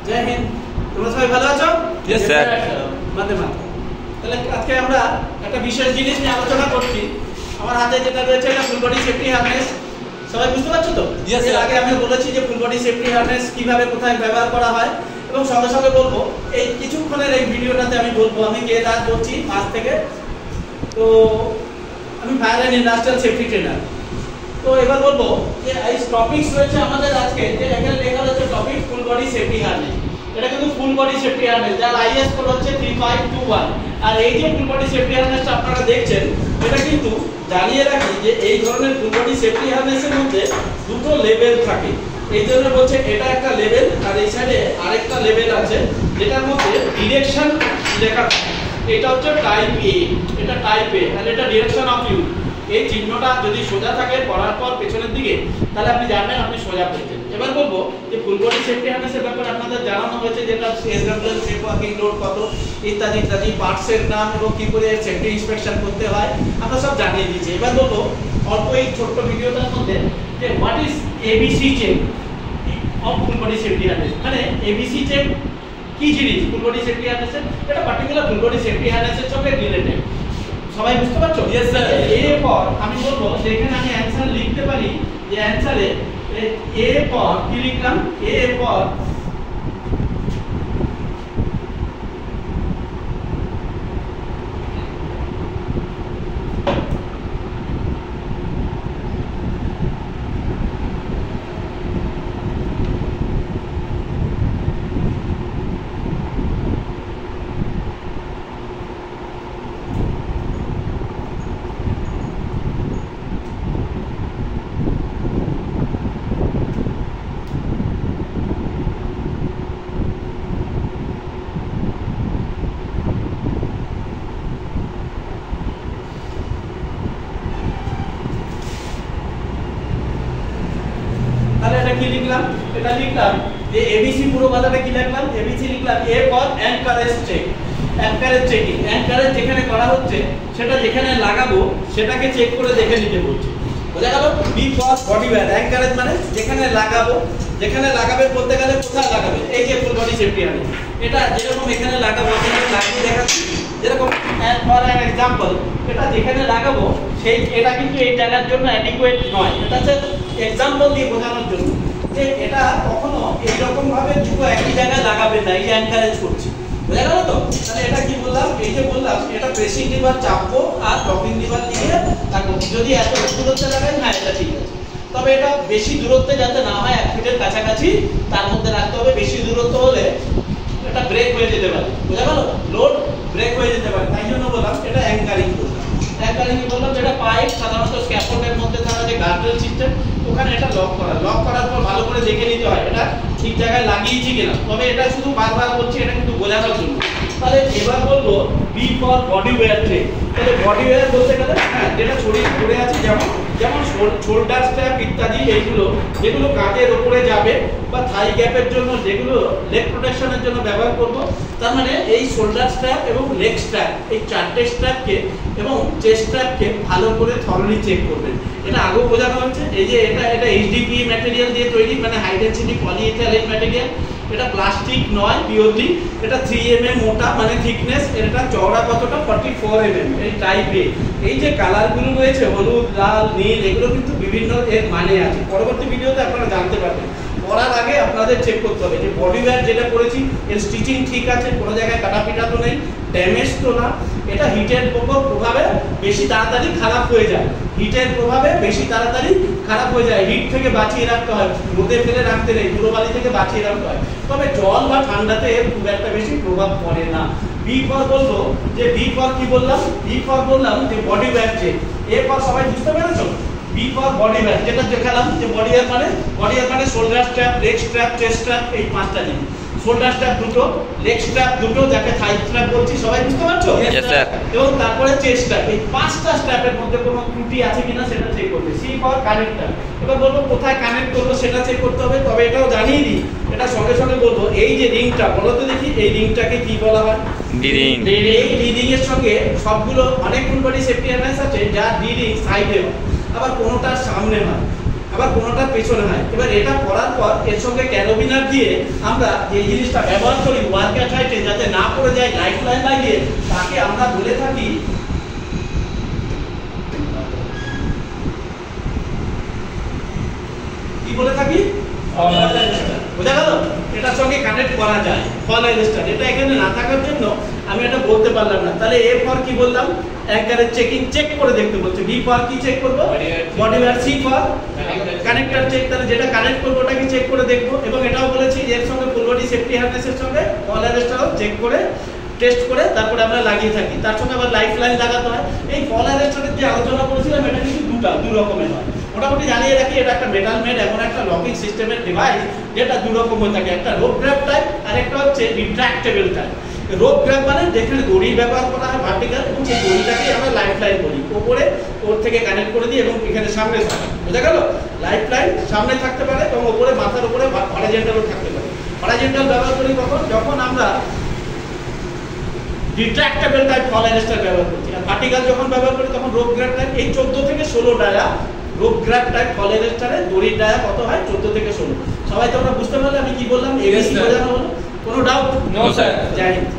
জয় হিন্দ। তোমরা সবাই ভালো আছো? Yes, sir. তাহলে আজকে আমরা একটা বিশেষ জিনিস নিয়ে আলোচনা করছি। আমার হাতে যেটা রয়েছে এটা ফুল বডি সেফটি হারনেস। সবাই বুঝতে পারছো তো? Yes, sir. এর আগে আমি বলেছি যে ফুল বডি সেফটি হারনেস কিভাবে কোথায় ব্যবহার করা হয় এবং সঙ্গে সঙ্গে বলবো এই কিছুক্ষণের এই ভিডিওটাতে আমি বলবো আমি কে রাজ বলছি মাস থেকে। তো আমি fire and industrial safety trainer. তো এবার বলবো যে এই টপিকস রয়েছে আমাদের আজকে, যে এখানে লেখা রয়েছে টপিক ফুল বডি সেফটি হারনেস। এটা কিন্তু ফুল বডি সেফটি হারনেস, যার আইএস কোড হচ্ছে 3521। আর এই যে ফুল বডি সেফটি হারনেসটা আপনারা দেখছেন, এটা কিন্তু জানিয়ে রাখি যে এই ধরনের ফুল বডি সেফটি হারনেসের মধ্যে দুটো লেভেল থাকে। এই জন্য বলছে এটা একটা লেভেল আর এই সাইডে আরেকটা লেভেল আছে যেটার মধ্যে ডিরেকশন লেখা থাকে। এটা হচ্ছে টাইপ এ, এটা টাইপ এ, আর এটা ডিরেকশন অফ ইউ। এই চিহ্নটা যদি সোজা থাকে পড়ার পর পেছনের দিকে, তাহলে আপনি জানবেন আপনি সোজা পেয়েছেন। এবার বলবো যে ফুল বডি সেফটি হারনেসের ব্যাপারে আপনাদের জানানো হয়েছে, যেটা এসডব্লিউ সেফ ওয়ার্কিং লোড কত ইত্যাদি ইত্যাদি, পার্টসের নাম এবং কি করে সেফটি ইন্সপেকশন করতে হয় আমরা সব জানিয়ে দিয়েছি। এবার বলবো অল্প এই ছোট্ট ভিডিওটার মধ্যে যে what is ABC check of full body safety harness. মানে এবিসি চেক কি জিনিস ফুল বডি সেফটি হারনেসের, এটা পার্টিকুলার ফুল বডি সেফটি হারনেসের সঙ্গে রিলেটেড। সবাই বুঝতে পারছো? Yes, sir. এরপর আমি বলবো যে এখানে আমি অ্যানসার লিখতে পারি, যে অ্যানসারে এরপর কি লিখলাম, এরপর কি লিখলাম, এটা লিখলাম যে এবিসি পুরো কথাটা কি লিখলাম, এবিসি লিখলাম A for anchorage check. Anchorage checking, anchorage যেখানে করা হচ্ছে সেটা যেখানে লাগাবো সেটাকে চেক করে দেখে নিতে বলছি। বোঝা গেল? B for body wear, anchorage মানে যেখানে লাগাবো, যেখানে লাগাবে বলতে গেলে কোথায় লাগাবে, এই যে ফুল বডি সেফটি হারনেস এটা যেরকম এখানে লাগাবো, এখানে লাগিয়ে দেখাচ্ছি যেরকম ফর অ্যান এক্সাম্পল, এটা যেখানে লাগাবো সেই এটা কিন্তু এই জায়গার জন্য অ্যাডিকুয়েট নয়। এটা হচ্ছে এক্সাম্পল দিয়ে বোঝানোর জন্য যে এটা কখনো এইরকম ভাবে দুটো একই জায়গায় লাগাবে না, এই এনকারেজ করছি। বুঝা গেল তো? তাহলে এটা কি বললাম, এই যে বললাম এটা প্রেসিং লিভার চাপবো আর ড্রপিং লিভার দিয়ে রাখবো। যদি এত দূরত্বে লাগাই না এটা ঠিক আছে, তবে এটা বেশি দূরত্বে যাতে না হয়, 1 ফিটের কাছাকাছি তার মধ্যে রাখতে হবে। বেশি দূরত্ব হলে এটা ব্রেক হয়ে যেতে পারে। বুঝা গেল? লোড ব্রেক হয়ে যেতে পারে, তাই জন্য বললাম এটা অ্যাঙ্কারিং করলাম। অ্যাঙ্কারিং কি বললাম, যেটা পাইপ সাধারণত স্ক্যাফোল্ডের মধ্যে থাকা যে গার্ডরেল সিস্টেম, ওখানে এটা লক করা, লক করার পর ভালো করে দেখে নিতে হয় এটা ঠিক জায়গায় লাগিয়েছি কিনা। তবে এটা শুধু বারবার বলছি, এটা কিন্তু বোঝানোর জন্য। তাহলে এবার বলবো B for body wire check. তাহলে বডি ওয়্যার বলতে গেলে যেটা শরীর পড়ে আছে, যেমন শোল্ডার স্ট্র্যাপ ইত্যাদি, এইগুলো যেগুলো কাঁধের ওপরে যাবে বা থাই গ্যাপের জন্য, যেগুলো লেগ প্রোটেকশনের জন্য ব্যবহার করব। তার মানে এই শোল্ডার স্ট্র্যাপ এবং লেগ স্ট্র্যাপ, এই চারটে স্ট্র্যাপকে এবং চেস্ট স্ট্র্যাপকে ভালো করে থরলি চেক করবেন। এটা আগেও বোঝানো হচ্ছে। এই যে এটা এইচডিপি ম্যাটেরিয়াল দিয়ে তৈরি, মানে হাই ডেনসিটি পলিইথিলিন ম্যাটেরিয়াল। এটা প্লাস্টিক নয় পিওরলি, এটা 3 mm মোটা, মানে থিকনেস। এটা চওড়া কতটা, 44 mm। এই টাইপ এ এই যে কালারগুলো রয়েছে হলুদ, লাল, নীল, এগুলো কিন্তু বিভিন্ন এর মানে আছে। পরবর্তী ভিডিওতে আপনারা জানতে পারবেন। পরার আগে আপনাদের চেক করতে হবে যে বডি ওয়্যার যেটা করেছি এর স্টিচিং ঠিক আছে, কোনো জায়গায় কাটাপিটা তো নেই, ড্যামেজ তো না। এটা হিটের প্রভাবে বেশি তাড়াতাড়ি খারাপ হয়ে যায়, হিটের প্রভাবে বেশি তাড়াতাড়ি খারাপ হয়ে যায়। হিট থেকে বাঁচিয়ে রাখতে হয়, রোদে ফেলে রাখতে নেই, ধুলোবালি থেকে বাঁচিয়ে রাখতে হয়। তবে জল বা ঠান্ডাতে এর খুব একটা বেশি প্রভাব পড়ে না। বি ফর বলবো যে বি ফর কি বললাম, বি ফর বললাম যে body wire check. A for সবাই বুঝতে পেরেছো? বি ফর বডি ওয়্যার, যেটা দেখালাম যে বডি ওয়্যার মানে shoulder strap, leg strap, chest strap, এই 5টা জিনিস। শোল্ডার স্ট্র্যাপ দুটো, লেগ স্ট্র্যাপ দুটো, যাকে থাই স্ট্র্যাপ বলছি, সবাই বুঝতে পারছো? Yes, sir. এবং তারপরে চেস্ট স্ট্র্যাপ। এই 5টা স্ট্র্যাপের মধ্যে কোনো ত্রুটি আছে কিনা সেটা চেক করবে। C for connector. এবার বলবো কোথায় কানেক্ট করবো সেটা চেক করতে হবে। তবে এটাও জানিয়ে দিই, এটা সঙ্গে সঙ্গে বলবো, এই যে রিংটা, বলো তো দেখি এই রিংটাকে কি বলা হয়? D ring. এই ডি রিং এর সঙ্গে সবগুলো অনেক ফুল বডি সেফটি হারনেস আছে যার ডি রিং সাইডে হয়, আবার কোনোটার সামনে হয়। আবার কোনোটা পেছনে হয়। এবার এটা করার পর এর সঙ্গে ক্যারোবিনার দিয়ে আমরা যে জিনিসটা ব্যবহার করি ওয়ার্ক অ্যাট হাইটে যাতে না পড়ে যায় লাইফ লাইন লাগিয়ে, তাকে আমরা বলে থাকি কি বলে থাকি? বোঝা গেল? এটার সঙ্গে কানেক্ট করা যায় ফল অ্যারেস্টার। এটা এখানে না থাকার জন্য আমি এটা বলতে পারলাম না। তাহলে এ ফর কি বললাম? অ্যাঙ্কারের চেকিং চেক করে দেখতে বলছে। বি ফর কি চেক করব? Body wire. C for connector check, তাহলে যেটা কানেক্ট করব ওটাকে চেক করে দেখব। এবং এটাও বলেছি এর সঙ্গে ফুল বডি সেফটি হারনেসের সঙ্গে ফল অ্যারেস্টারও চেক করে টেস্ট করে তারপরে আমরা লাগিয়ে থাকি। তার সঙ্গে আবার লাইফ লাইন লাগাতে হয়। এই ফল অ্যারেস্টারের যে আলোচনা করেছিলাম এটা কিন্তু দু রকমের হয়। মোটামুটি জানিয়ে রাখি এটা একটা মেটাল মেড এমন একটা লকিং সিস্টেমের ডিভাইস যেটা দু রকম হয়ে থাকে, একটা রোপ গ্র্যাব টাইপ আর একটা হচ্ছে রিট্রাক্টেবল টাইপ। রোপ গ্র্যাব মানে যেখানে দড়ি ব্যবহার করা হয় ভার্টিক্যাল, এবং সেই দড়িটাকে আমরা লাইফ লাইন বলি। ওপরে ওর থেকে কানেক্ট করে দিই এবং এখানে সামনে থাকে। বোঝা গেল? লাইফ লাইন সামনে থাকতে পারে এবং ওপরে মাথার উপরে হরাইজন্টালও থাকতে পারে। হরাইজন্টাল ব্যবহার করি কখন? যখন আমরা রিট্রাক্টেবল টাইপ ফল অ্যারেস্টার ব্যবহার করছি। আর ভার্টিক্যাল যখন ব্যবহার করি তখন রোপ গ্র্যাব টাইপ। এই 14 থেকে 16 ডায়া রোপ গ্র্যাব টাইপ ফল অ্যারেস্টারে দড়ির ডায়া কত হয়? 14 থেকে 16। সবাই তোমরা বুঝতে পারলে আমি কি বললাম? এবিসি বোঝানো হলো? কোনো ডাউট? No sir. জয় হিন্দ।